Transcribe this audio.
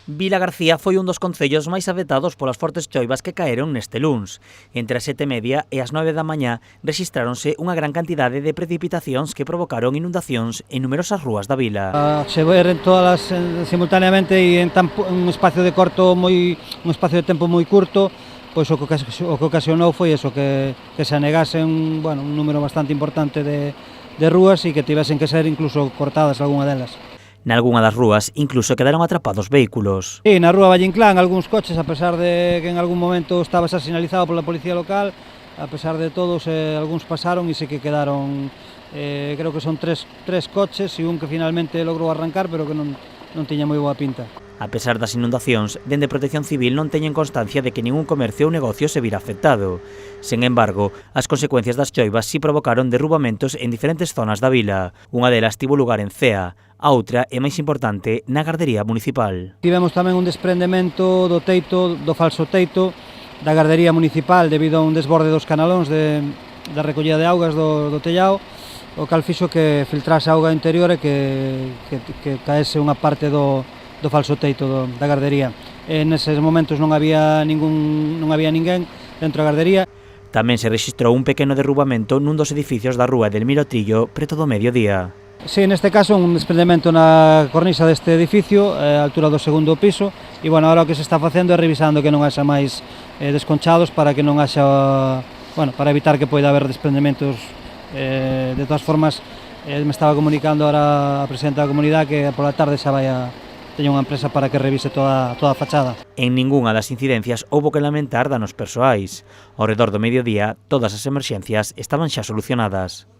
Vilagarcía foi un dos concellos máis afectados polas fortes choivas que caeron neste luns. Entre as 7:30 e as 9 da mañá rexistráronse unha gran cantidade de precipitacións que provocaron inundacións en numerosas rúas da vila. Se ver todas simultaneamente e en un espacio de tempo moi curto, pois o que ocasionou foi eso, que se anegasen, un número bastante importante de rúas e que tivesen que ser incluso cortadas algunha delas. Nalgunha das rúas incluso quedaron atrapados vehículos. Sí, na rúa Valle-Inclán algúns coches, a pesar de que en algún momento estaba xa sinalizado pola policía local, a pesar de todos, algúns pasaron e sí que quedaron, creo que son tres coches e un que finalmente logrou arrancar, pero que non tiña moi boa pinta. A pesar das inundacións, dende Protección Civil non teñen constancia de que ningún comercio ou negocio se vira afectado. Sen embargo, as consecuencias das choivas si provocaron derrubamentos en diferentes zonas da vila. Unha delas tivo lugar en Cea, a outra, e máis importante, na gardería municipal. Tivemos tamén un desprendemento do falso teito da gardería municipal debido a un desborde dos canalóns da recollida de augas do tellado, o cal fixo que filtrase auga interior e que caese unha parte do falso teito da gardería. Neses momentos non había ninguén dentro da gardería. Tamén se rexistrou un pequeno derrubamento nun dos edificios da rúa Edelmiro Trillo preto do mediodía. Sí, neste caso un desprendemento na cornisa deste edificio, a altura do segundo piso, e agora o que se está facendo é revisando que non haxa máis desconchados para que non haxa, para evitar que poida haber desprendementos. De todas formas, me estaba comunicando ahora a presidenta da comunidade que pola tarde xa teña unha empresa para que revise toda a fachada. En ningunha das incidencias houbo que lamentar danos persoais. Ao redor do mediodía, todas as emerxencias estaban xa solucionadas.